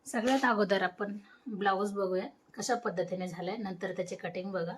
सगळ्यात अगोदर आपण ब्लाऊज बघूया कशा पद्धतीने झालाय, नंतर त्याची कटिंग बघा।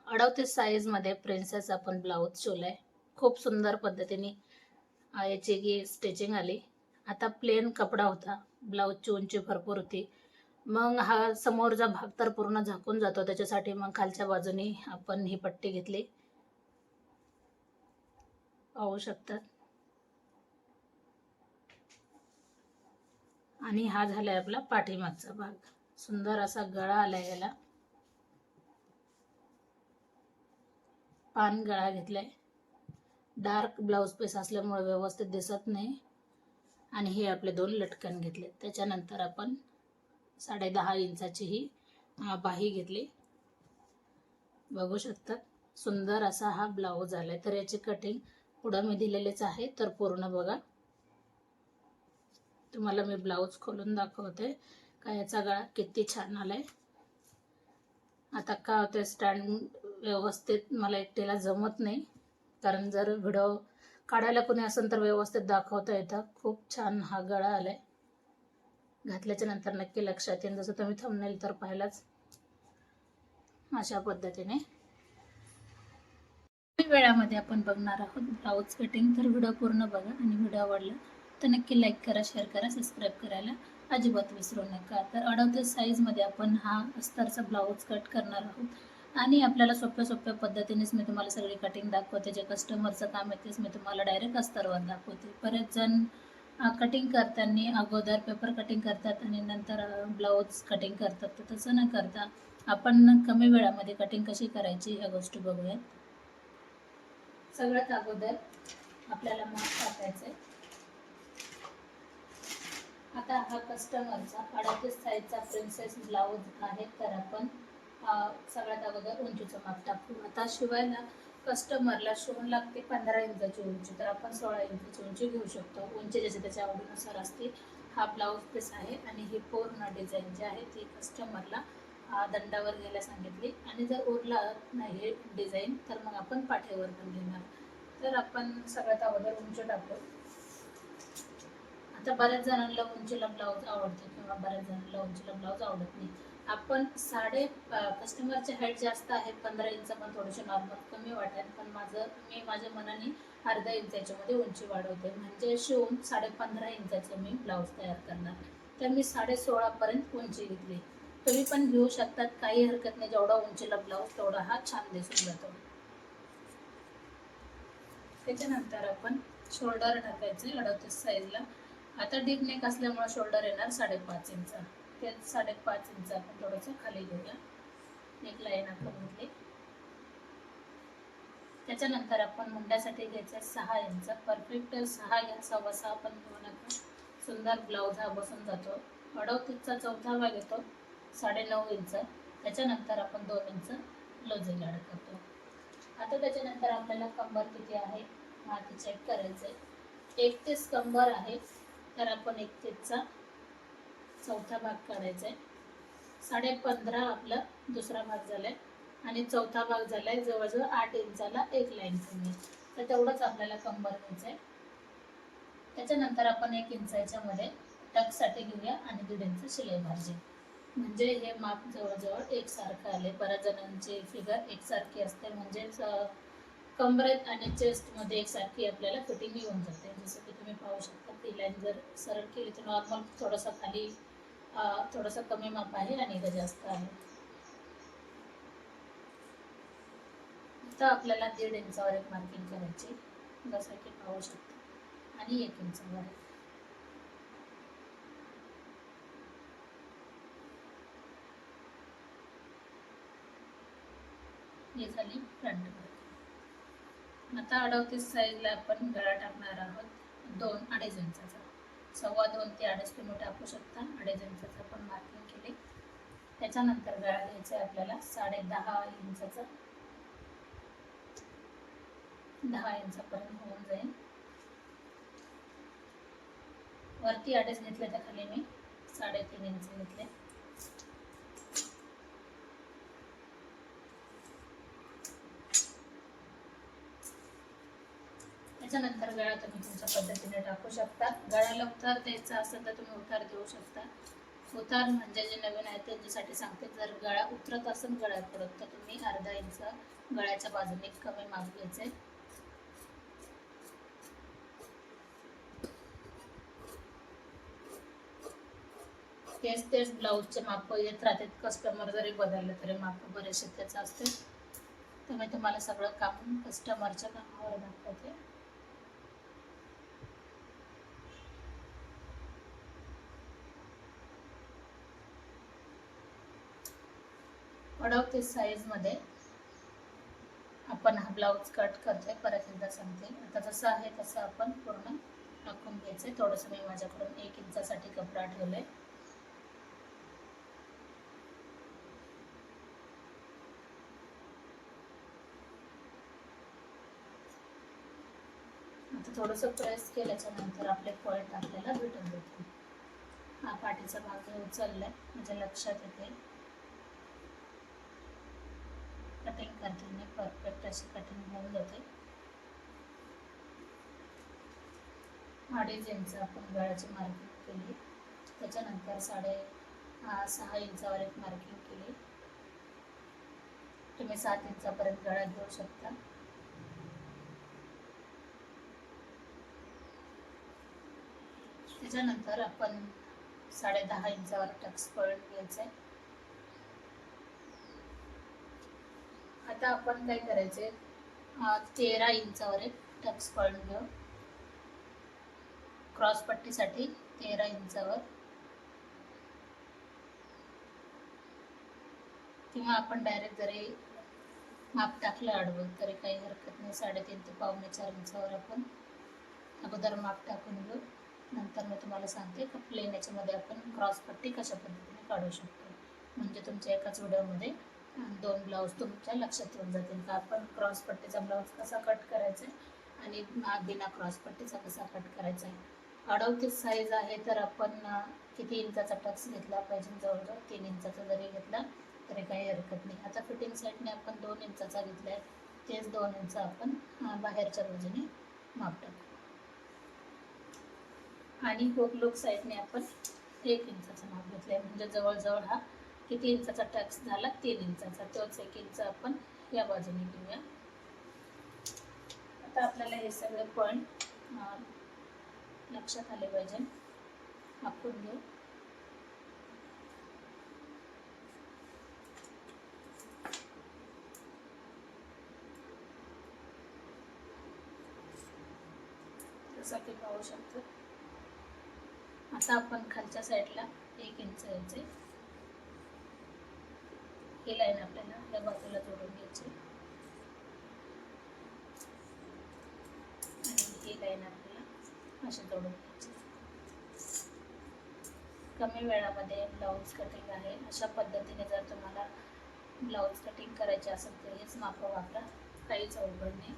38 साईज मध्ये प्रिन्सेस आपण ब्लाऊज शिवलाय। खूप सुंदर पद्धतीने याची की स्टिचिंग आली। आता प्लेन कपडा होता, ब्लाऊजची उंची भरपूर होती, मग हा समोरचा भाग तर पूर्ण झाकून जातो, त्याच्यासाठी मग खालच्या बाजूने आपण ही पट्टी घेतली, पाहू शकता। आणि हा झालाय आपला पाठीमागचा भाग। सुंदर असा गळा आलाय, याला पान गळा घेतलाय। डार्क ब्लाउज पीस असल्यामुळे व्यवस्थित दिसत नाही। आणि हे आपले दोन लटकन घेतले। त्याच्यानंतर आपण 10.5 इंचाची ही बाही घेतली, बघू शकता। सुंदर असा हा ब्लाउज आलाय। तर याची कटिंग पुढे मी दिलेलेच आहे, तर पूर्ण बघा। तुम्हाला मी ब्लाउज खोलून दाखवते का याचा गळा किती छान आलाय। आता का होते स्टँड व्यवस्थित मला एकटीला जमत नाही, कारण जर व्हिडिओ काढायला कोणी असेल तर व्यवस्थित दाखवता येतं। खूप छान हा गळा आलाय। घातल्याच्या नंतर नक्की लक्षात येईल, जसं तुम्ही थंबनेल तर पाहिलाच, अशा पद्धतीने वेळामध्ये आपण बघणार आहोत ब्लाउज कटिंग। तर व्हिडिओ पूर्ण बघा आणि व्हिडिओ आवडला तर नक्की लाईक करा, शेअर करा, सबस्क्राईब करायला अजिबात विसरू नका। तर 38 साईज मध्ये आपण हा अस्तरचा ब्लाउज कट करणार आहोत आणि आपल्याला सोप्या पद्धतीनेच मी तुम्हाला सगळी कटिंग दाखवते। जे कस्टमरचं काम आहे तेच मी तुम्हाला डायरेक्ट अस्तरवर दाखवते। बरेच जण कटिंग करताना अगोदर पेपर कटिंग करतात आणि नंतर ब्लाउज कटिंग करतात, तर तसं न करता आपण कमी वेळामध्ये कटिंग कशी करायची ह्या गोष्टी बघूयात। सगळ्यात अगोदर आपल्याला माप टाकायचंय। आता हा कस्टमरचा 38 साईजचा प्रिन्सेस ब्लाउज आहे, तर आपण सगळ्यात अगोदर उंचीचं माप टाकू। आता शिवायला कस्टमरला शिवून लागते 15 इंचाची उंची, तर आपण 16 इंचाची उंची घेऊ शकतो। उंची ज्याची त्याच्या आवडीनुसार असते। हा ब्लाउज पीस आहे आणि ही पूर्ण डिझाईन जी आहे ती कस्टमरला दंडावर घ्यायला सांगितली, आणि जर उरला नाही डिझाईन तर मग आपण पाठीवर पण घेणार। तर आपण सगळ्यात अगोदर उंची टाकू। आता बऱ्याच जणांना उंचीला ब्लाउज आवडतो किंवा बऱ्याच जणांना उंचीला ब्लाउज आवडत नाही। आपण कस्टमरची हाईट जास्त आहे 15 इंच, पण थोडीशी नॉर्मल कमी वाटेल, पण मी माझ्या मनाने अर्धा इंचाच्या मध्ये उंची वाढवते, म्हणजे शिवून 15.5 इंचाचं मी ब्लाउज तयार करणार। तर मी 16.5 पर्यंत उंची घेतली। तुम्ही पण घेऊ शकतात, काही हरकत नाही। जेवढा उंचीला ब्लाउज तेवढा हा छान दिसून जातो। त्याच्यानंतर आपण शोल्डर टाकायचे 38 साईजला। आता डीप नेक असल्यामुळे शोल्डर येणार 5.5 इंच। ते 5.5 इंच आपण थोडंसं खाली घेऊया, एक लाईन आपण घेतली। त्याच्यानंतर आपण मुंड्यासाठी घ्यायचं 6 इंच, परफेक्ट 6 घ्या, 6.25 पण घेऊ नका। सुंदर ब्लाउज हा बसून जातो। 38चा चौथा भाग येतो 9.5 इंच। त्याच्यानंतर आपण 2 इंच लूजिंग ॲड करतो। आता त्याच्यानंतर आपल्याला कंबर किती आहे ते चेक करायचं आहे। 31 कंबर आहे, तर आपण 31चा चौथा भाग काढायचा आहे। 15.5 आपला दुसरा भाग झालाय आणि चौथा भाग झालाय जवळजवळ 8 इंचाला एक लाईन कमी, तर तेवढंच आपल्याला कंबर घ्यायचं आहे। त्याच्यानंतर आपण 1 इंचाच्या मध्ये टक्ससाठी घेऊया आणि 1.5 इंच शिलाई मार्जिन, म्हणजे हे माप जवळजवळ एकसारखं आले। बऱ्याच जणांची फिगर एकसारखी असते, म्हणजे कमरेत आणि चेस्टमध्ये एकसारखी आपल्याला फिटिंग येऊन जाते। जसं की तुम्ही पाहू शकता, ती लाईन जर सरळ केली तर नॉर्मल थोडंसं खाली थोडंसं कमी माप आहे आणि इथं जास्त आहे। तर आपल्याला 1.5 इंचावर एक मार्किंग करायची, जसं की पाहू शकता, आणि 1 इंचावर हे झाली फ्रंट मार्किंग। आता 38 साईजला आपण गळा टाकणार आहोत 2-2.5 इंचाचा। 2.25 ते 2.5 तुम्ही टाकू शकता। 2.5 इंचाचा आपण मार्किंग केली। त्याच्यानंतर गळा घ्यायचा आहे आपल्याला 10.5 इंचाचा, 10 इंचापर्यंत होऊन जाईल। वरती 2.5 घेतले, तर खाली मी 3.5 इंच घेतले। त्याच्यानंतर गळा तुम्ही तुमच्या पद्धतीने टाकू शकता. गळ्याला उतार द्यायचा असेल तर तुम्ही उतार देऊ शकता. उतार म्हणजे जे नवीन आहे त्यांच्यासाठी सांगते, जर गळा उतरत असेल गळ्याकडून तर तुम्ही अर्धा इंच गळ्याच्या बाजूने कमी माप घ्यायचे. तेच ब्लाऊजचे माप येत राहते. कस्टमर जरी बदलले तरी माप बरेचसे त्याच असते. तर मी तुम्हाला सगळं काम कस्टमरच्या कामावर दाखवते. अडतीस साईज मध्ये आपण हा ब्लाऊज कट करतोय. परत एकदा सांगते, आता जसं आहे तसं आपण पूर्ण टाकून घ्यायचंय. थोडंसं मी माझ्याकडून 1 इंचासाठी कपडा ठेवलाय. आता थोडंसं प्रेस केल्याच्या नंतर आपले पॉईंट आपल्याला भेटून जातील. हा पाठीचा भाग उचललाय म्हणजे लक्षात येते. कटिंग करताना परफेक्ट अशी कटिंग होऊन जाते. 2.5 इंच आपण गळ्याची मार्किंग केली. त्याच्यानंतर 6.5 इंचावर एक मार्किंग केली. तुम्ही 7 इंचापर्यंत गळा घेऊ शकता. त्याच्यानंतर आपण 10.5 इंचावर टक्स पॉईंट घ्यायचे. आता आपण काय करायचे, 13 इंचावर एक टक्स पॉईंट घेऊ. क्रॉस पट्टीसाठी 13 इंचावर, किंवा आपण डायरेक्ट जरी माप टाकलं आडवं तरी काही हरकत नाही. 3.5 ते 4.25 इंचावर आपण अगोदर माप टाकून घेऊ. नंतर मी तुम्हाला सांगते की प्लेन याच्यामध्ये आपण क्रॉस पट्टी कशा पद्धतीने काढू शकतो. म्हणजे तुमच्या एकाच व्हिडिओमध्ये 2 ब्लाऊज तुमच्या लक्षात येऊन जातील का आपण क्रॉस पट्टीचा ब्लाऊज कसा कट करायचा आणि बिना क्रॉस पट्टीचा कसा कट करायचा आहे. 38 साईज आहे तर आपण किती इंचाचा टक्स घेतला पाहिजे, जवळजवळ 3 इंचाचा जरी घेतला तरी काही हरकत नाही. आता फिटिंग साईडने आपण 2 इंचाचा घेतला आहे, तेच 2 इंच आपण बाहेरच्या बाजूने माप टाकू. आणि हुक लूक साईडने आपण 1 इंचाचा माप घेतला आहे. म्हणजे जवळजवळ हा किती इंचाचा टक्स झाला, 3 इंचाचा. तोच 1 इंच आपण या बाजूने घेऊया. आता आपल्याला हे सगळे पॉईंट लक्षात आले पाहिजे. मापून घेऊ. जसं की पाहू शकतो. आता आपण खालच्या साईडला 1 इंच यायचे. ही लाईन आपल्याला या बाजूला जोडून घ्यायची आणि ही लाईन आपल्याला अशी जोडून घ्यायची. कमी वेळामध्ये ब्लाऊज कटिंग आहे. अशा पद्धतीने जर तुम्हाला ब्लाऊज कटिंग करायचे असेल तर हेच माप वापरा, काहीच अवघड नाही.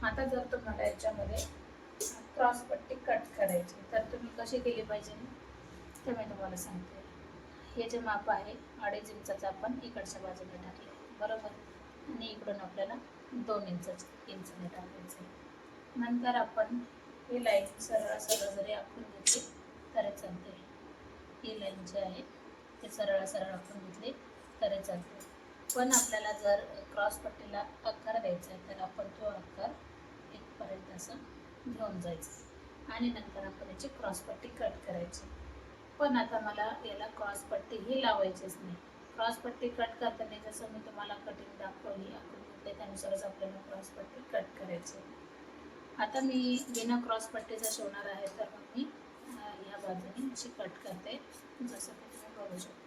आता जर तुम्हाला याच्यामध्ये क्रॉस पट्टी कट करायची तर तुम्ही कशी केली पाहिजे ते मी तुम्हाला सांगते. हे जे माप आहे 2.5 इंचाचं आपण इकडच्या बाजूला टाकले बरोबर, आणि इकडून आपल्याला 2 इंचाने टाकायचं. नंतर आपण ही लाईन सरळ जरी आखून घेतली तरी चालते. ही लाईन जी आहे ती सरळ आखून घेतली तरी चालते. पण आपल्याला जर क्रॉस पट्टीला आकार द्यायचा आहे तर आपण तो आकार इथपर्यंत असं घेऊन जायचं आणि नंतर आपण याची क्रॉस पट्टी कट करायची. पण आता मला याला क्रॉस पट्टी ही लावायचीच नाही. क्रॉस पट्टी कट करताना जसं मी तुम्हाला कटिंग दाखवली आखून घेतले त्यानुसारच आपल्याला क्रॉस पट्टी कट करायची. आता मी बिना क्रॉस पट्टीचा शिवणार आहे तर मग मी या बाजूने अशी कट करते, जसं की तुम्ही बघू शकता.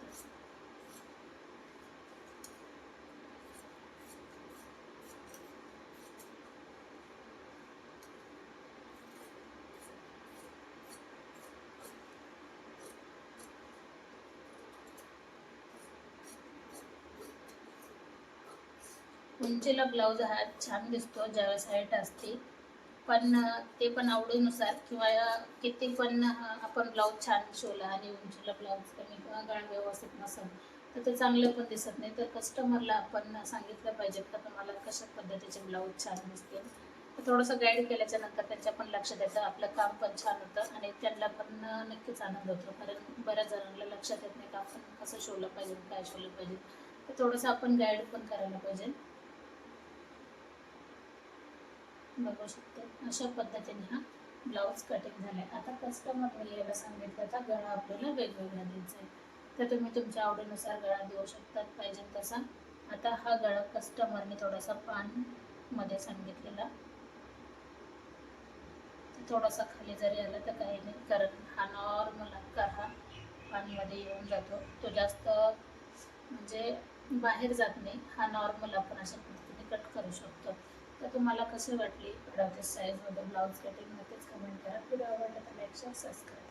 उंचीला ब्लाऊज हा छान दिसतो ज्यावेळेस हाईट असते, पण ते पण आवडीनुसार किंवा किती पण आपण ब्लाऊज छान शिवला आणि उंचीला ब्लाऊज कमी किंवा गळा व्यवस्थित नसेल तर ते चांगलं पण दिसत नाही. तर कस्टमरला आपण सांगितलं पाहिजे का तुम्हाला कशा पद्धतीचे ब्लाऊज छान दिसतील. तर थोडंसं गाईड केल्याच्या नंतर त्यांच्या पण लक्षात येतं, आपलं काम पण छान होतं आणि त्यांना पण नक्कीच आनंद होतो. कारण बऱ्याच जणांना लक्षात येत नाही का आपण कसं शिवलं पाहिजे, काय शिवलं पाहिजे. तर थोडंसं आपण गाईड पण करायला पाहिजे. बघू शकते अशा पद्धतीने हा ब्लाऊज कटिंग झालाय. आता कस्टमरने यायला सांगितलं तर गळा आपल्याला वेगवेगळा द्यायचा आहे, तर तुम्ही तुमच्या आवडीनुसार गळा देऊ शकतात पाहिजे तसा. आता हा गळा कस्टमरने थोडासा पान मध्ये सांगितलेला, थोडासा खाली जरी आला तर काही नाही, कारण हा नॉर्मल आकार हा पानमध्ये येऊन जातो, तो जास्त म्हणजे बाहेर जात नाही. हा नॉर्मल आपण अशा पद्धतीने कट करू शकतो. तर तुम्हाला कशी वाटली अडवते साईजमध्ये ब्लाऊज कटिंग नक्कीच कमेंट करा. व्हिडिओ आवडला तर लाईक शेअर सबस्क्राईब.